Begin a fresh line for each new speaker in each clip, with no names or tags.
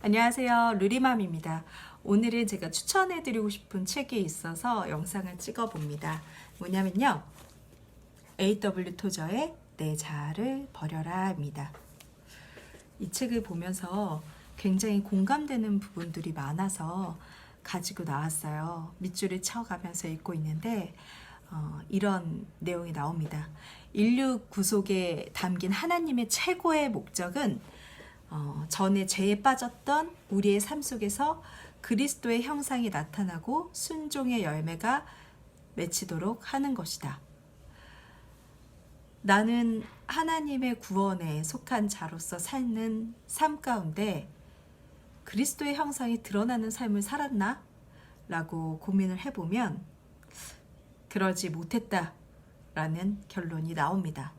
안녕하세요. 루리맘입니다. 오늘은 제가 추천해드리고 싶은 책이 있어서 영상을 찍어봅니다. 뭐냐면요. A.W. 토저의 내 자아를 버려라입니다. 이 책을 보면서 굉장히 공감되는 부분들이 많아서 가지고 나왔어요. 밑줄을 쳐가면서 읽고 있는데 이런 내용이 나옵니다. 인류 구속에 담긴 하나님의 최고의 목적은 전에 죄에 빠졌던 우리의 삶 속에서 그리스도의 형상이 나타나고 순종의 열매가 맺히도록 하는 것이다. 나는 하나님의 구원에 속한 자로서 사는 삶 가운데 그리스도의 형상이 드러나는 삶을 살았나? 라고 고민을 해보면 그러지 못했다 라는 결론이 나옵니다.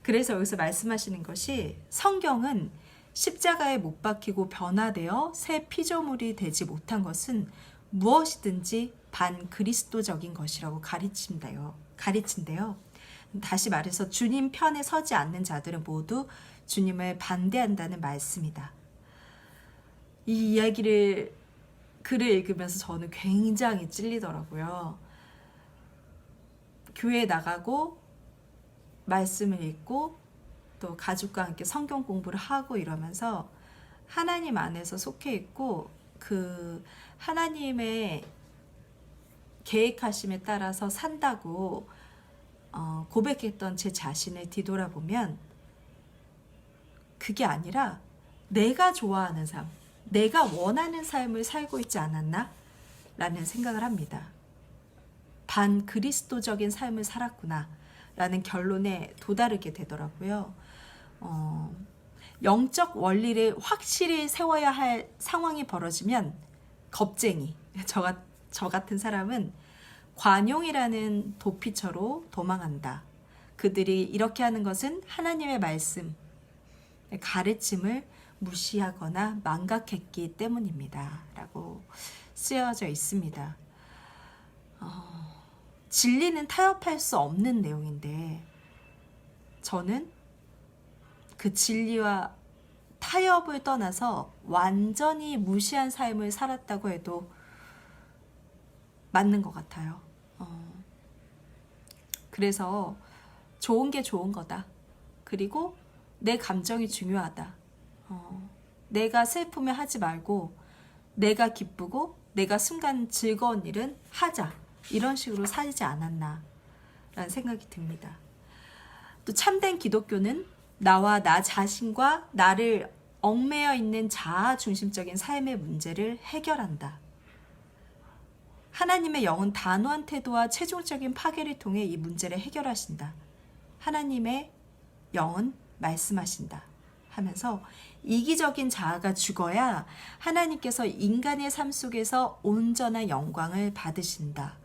그래서 여기서 말씀하시는 것이 성경은 십자가에 못 박히고 변화되어 새 피조물이 되지 못한 것은 무엇이든지 반그리스도적인 것이라고 가르친대요. 다시 말해서 주님 편에 서지 않는 자들은 모두 주님을 반대한다는 말씀이다. 이 글을 읽으면서 저는 굉장히 찔리더라고요. 교회에 나가고 말씀을 읽고 또 가족과 함께 성경 공부를 하고 이러면서 하나님 안에서 속해 있고 그 하나님의 계획하심에 따라서 산다고 고백했던 제 자신을 뒤돌아보면 그게 아니라 내가 좋아하는 삶, 내가 원하는 삶을 살고 있지 않았나? 라는 생각을 합니다. 반그리스도적인 삶을 살았구나 라는 결론에 도달하게 되더라고요. 영적 원리를 확실히 세워야 할 상황이 벌어지면 겁쟁이, 저 같은 사람은 관용이라는 도피처로 도망한다. 그들이 이렇게 하는 것은 하나님의 말씀, 가르침을 무시하거나 망각했기 때문입니다. 라고 쓰여져 있습니다. 진리는 타협할 수 없는 내용인데 저는 그 진리와 타협을 떠나서 완전히 무시한 삶을 살았다고 해도 맞는 것 같아요. 그래서 좋은 게 좋은 거다. 그리고 내 감정이 중요하다. 내가 슬프면 하지 말고 내가 기쁘고 내가 순간 즐거운 일은 하자. 이런 식으로 살지 않았나 라는 생각이 듭니다. 또 참된 기독교는 나와 나 자신과 나를 얽매여 있는 자아 중심적인 삶의 문제를 해결한다. 하나님의 영은 단호한 태도와 최종적인 파괴를 통해 이 문제를 해결하신다. 하나님의 영은 말씀하신다 하면서 이기적인 자아가 죽어야 하나님께서 인간의 삶 속에서 온전한 영광을 받으신다.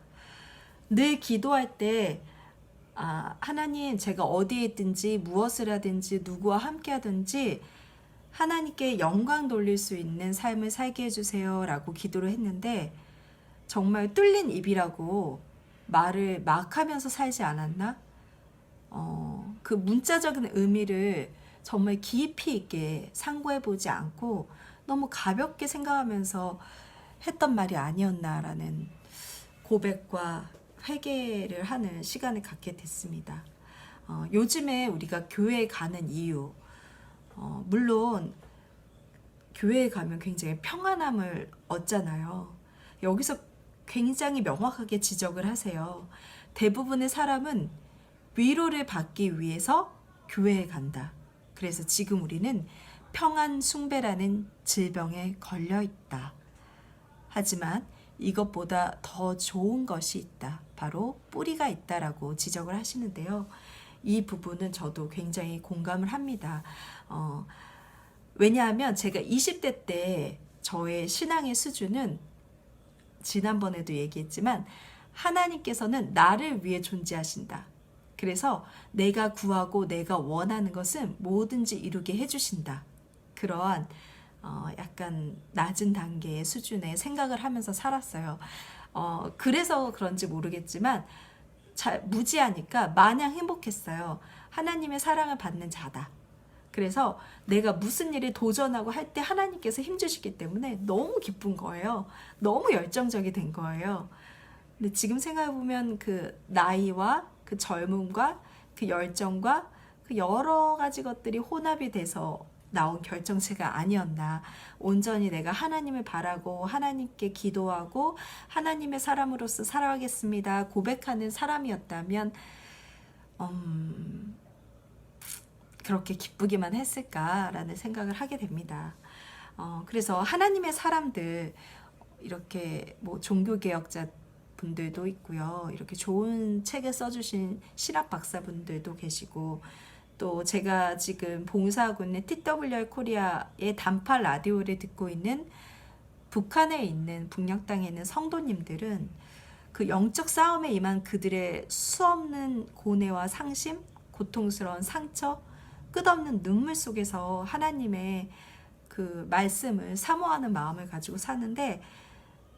늘 기도할 때 하나님 제가 어디에 있든지 무엇을 하든지 누구와 함께 하든지 하나님께 영광 돌릴 수 있는 삶을 살게 해주세요 라고 기도를 했는데 정말 뚫린 입이라고 말을 막 하면서 살지 않았나? 그 문자적인 의미를 정말 깊이 있게 상고해보지 않고 너무 가볍게 생각하면서 했던 말이 아니었나라는 고백과 회개를 하는 시간을 갖게 됐습니다. 요즘에 우리가 교회에 가는 이유, 물론 교회에 가면 굉장히 평안함을 얻잖아요. 여기서 굉장히 명확하게 지적을 하세요. 대부분의 사람은 위로를 받기 위해서 교회에 간다. 그래서 지금 우리는 평안 숭배라는 질병에 걸려 있다. 하지만 이것보다 더 좋은 것이 있다. 바로 뿌리가 있다라고 지적을 하시는데요. 이 부분은 저도 굉장히 공감을 합니다. 왜냐하면 제가 20대 때 저의 신앙의 수준은 지난번에도 얘기했지만 하나님께서는 나를 위해 존재하신다. 그래서 내가 구하고 내가 원하는 것은 뭐든지 이루게 해주신다. 그러한 약간 낮은 단계의 수준의 생각을 하면서 살았어요. 그래서 그런지 모르겠지만 무지하니까 마냥 행복했어요. 하나님의 사랑을 받는 자다. 그래서 내가 무슨 일에 도전하고 할 때 하나님께서 힘주시기 때문에 너무 기쁜 거예요. 너무 열정적이 된 거예요. 근데 지금 생각해보면 그 나이와 그 젊음과 그 열정과 그 여러 가지 것들이 혼합이 돼서 나온 결정체가 아니었나. 온전히 내가 하나님을 바라고 하나님께 기도하고 하나님의 사람으로서 살아가겠습니다 고백하는 사람이었다면 그렇게 기쁘기만 했을까라는 생각을 하게 됩니다. 그래서 하나님의 사람들, 이렇게 뭐 종교개혁자 분들도 있고요. 이렇게 좋은 책을 써주신 신학 박사분들도 계시고, 또 제가 지금 봉사하고 있는 TWR 코리아의 단파 라디오를 듣고 있는 북한에 있는 북녘 땅에 있는 성도님들은 그 영적 싸움에 임한 그들의 수없는 고뇌와 상심, 고통스러운 상처, 끝없는 눈물 속에서 하나님의 그 말씀을 사모하는 마음을 가지고 사는데,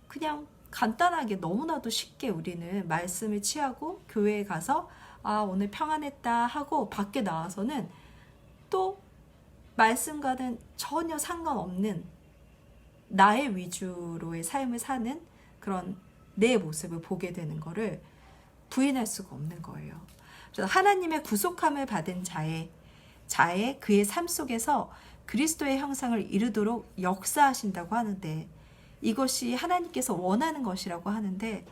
그냥 간단하게 너무나도 쉽게 우리는 말씀을 취하고 교회에 가서 오늘 평안했다 하고 밖에 나와서는 또 말씀과는 전혀 상관없는 나의 위주로의 삶을 사는 그런 내 모습을 보게 되는 거를 부인할 수가 없는 거예요. 그래서 하나님의 구속함을 받은 자의 그의 삶 속에서 그리스도의 형상을 이루도록 역사하신다고 하는데, 이것이 하나님께서 원하는 것이라고 하는데,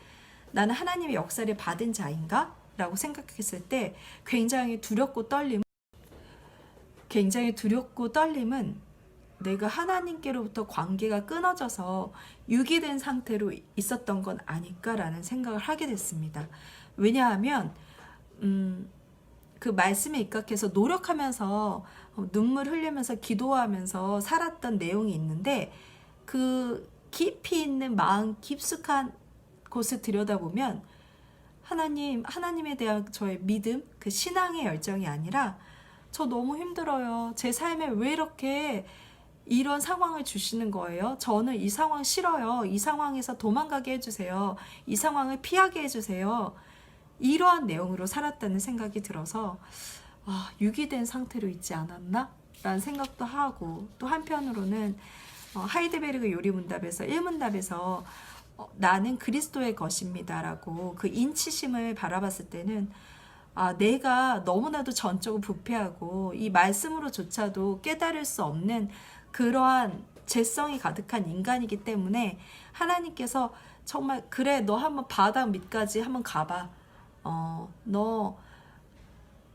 나는 하나님의 역사를 받은 자인가? 라고 생각했을 때 굉장히 두렵고 떨림은 내가 하나님께로부터 관계가 끊어져서 유기된 상태로 있었던 건 아닐까라는 생각을 하게 됐습니다. 왜냐하면 그 말씀에 입각해서 노력하면서 눈물 흘리면서 기도하면서 살았던 내용이 있는데, 그 깊이 있는 마음 깊숙한 곳을 들여다보면 하나님에 대한 저의 믿음, 그 신앙의 열정이 아니라, 저 너무 힘들어요. 제 삶에 왜 이렇게 이런 상황을 주시는 거예요? 저는 이 상황 싫어요. 이 상황에서 도망가게 해주세요. 이 상황을 피하게 해주세요. 이러한 내용으로 살았다는 생각이 들어서 유기된 상태로 있지 않았나? 라는 생각도 하고, 또 한편으로는 하이데베르그 요리문답에서 1문답에서 나는 그리스도의 것입니다 라고 그 인치심을 바라봤을 때는 내가 너무나도 전적으로 부패하고 이 말씀으로조차도 깨달을 수 없는 그러한 죄성이 가득한 인간이기 때문에 하나님께서 정말 그래, 너 한번 바닥 밑까지 한번 가봐. 너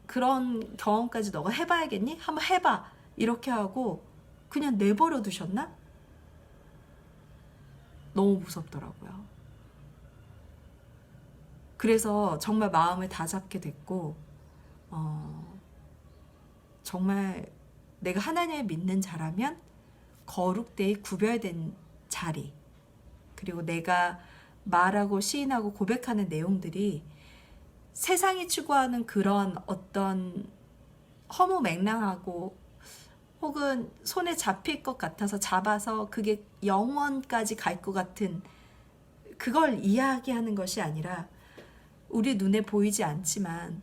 그런 경험까지 너가 해봐야겠니? 한번 해봐. 이렇게 하고 그냥 내버려 두셨나? 너무 무섭더라고요. 그래서 정말 마음을 다잡게 됐고, 정말 내가 하나님을 믿는 자라면 거룩되이 구별된 자리, 그리고 내가 말하고 시인하고 고백하는 내용들이 세상이 추구하는 그런 어떤 허무맹랑하고 혹은 손에 잡힐 것 같아서 잡아서 그게 영원까지 갈 것 같은 그걸 이야기하는 것이 아니라, 우리 눈에 보이지 않지만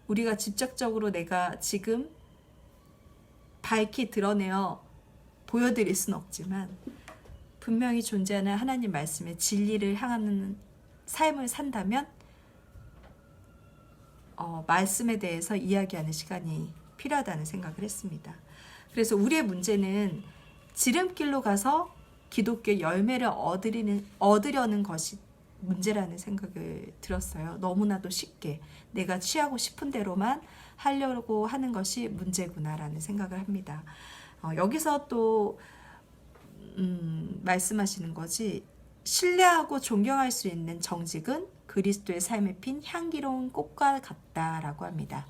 우리가 직접적으로 내가 지금 밝히 드러내어 보여드릴 순 없지만 분명히 존재하는 하나님 말씀의 진리를 향하는 삶을 산다면 말씀에 대해서 이야기하는 시간이 필요하다는 생각을 했습니다. 그래서 우리의 문제는 지름길로 가서 기독교 열매를 얻으려는 것이 문제라는 생각을 들었어요. 너무나도 쉽게 내가 취하고 싶은 대로만 하려고 하는 것이 문제구나라는 생각을 합니다. 여기서 또 말씀하시는 것이, 신뢰하고 존경할 수 있는 정직은 그리스도의 삶에 핀 향기로운 꽃과 같다라고 합니다.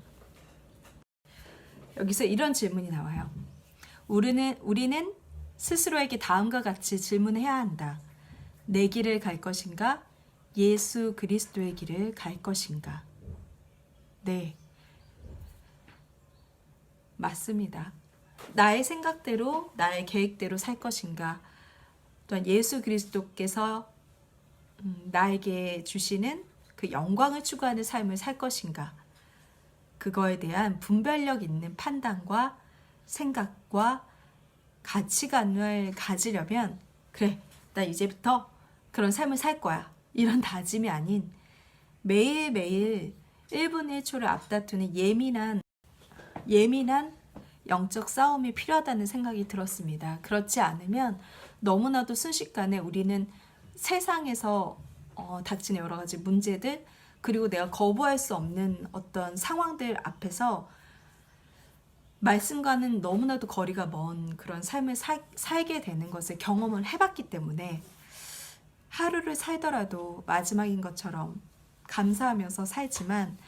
여기서 이런 질문이 나와요. 우리는 스스로에게 다음과 같이 질문해야 한다. 내 길을 갈 것인가? 예수 그리스도의 길을 갈 것인가? 네, 맞습니다. 나의 생각대로, 나의 계획대로 살 것인가? 또한 예수 그리스도께서 나에게 주시는 그 영광을 추구하는 삶을 살 것인가? 그거에 대한 분별력 있는 판단과 생각과 가치관을 가지려면 그래, 나 이제부터 그런 삶을 살 거야. 이런 다짐이 아닌 매일매일 1분 1초를 앞다투는 예민한 영적 싸움이 필요하다는 생각이 들었습니다. 그렇지 않으면 너무나도 순식간에 우리는 세상에서 닥치는 여러 가지 문제들, 그리고 내가 거부할 수 없는 어떤 상황들 앞에서 말씀과는 너무나도 거리가 먼 그런 삶을 살게 되는 것을 경험을 해봤기 때문에 하루를 살더라도 마지막인 것처럼 감사하면서 살지만,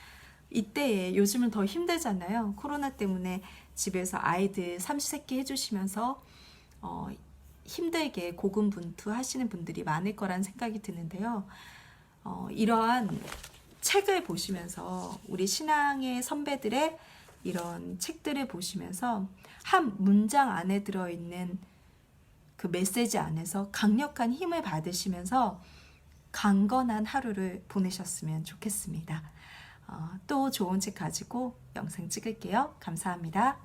이때에 요즘은 더 힘들잖아요. 코로나 때문에 집에서 아이들 삼시세끼 해주시면서 힘들게 고군분투 하시는 분들이 많을 거란 생각이 드는데요. 이러한 책을 보시면서, 우리 신앙의 선배들의 이런 책들을 보시면서 한 문장 안에 들어있는 그 메시지 안에서 강력한 힘을 받으시면서 강건한 하루를 보내셨으면 좋겠습니다. 또 좋은 책 가지고 영상 찍을게요. 감사합니다.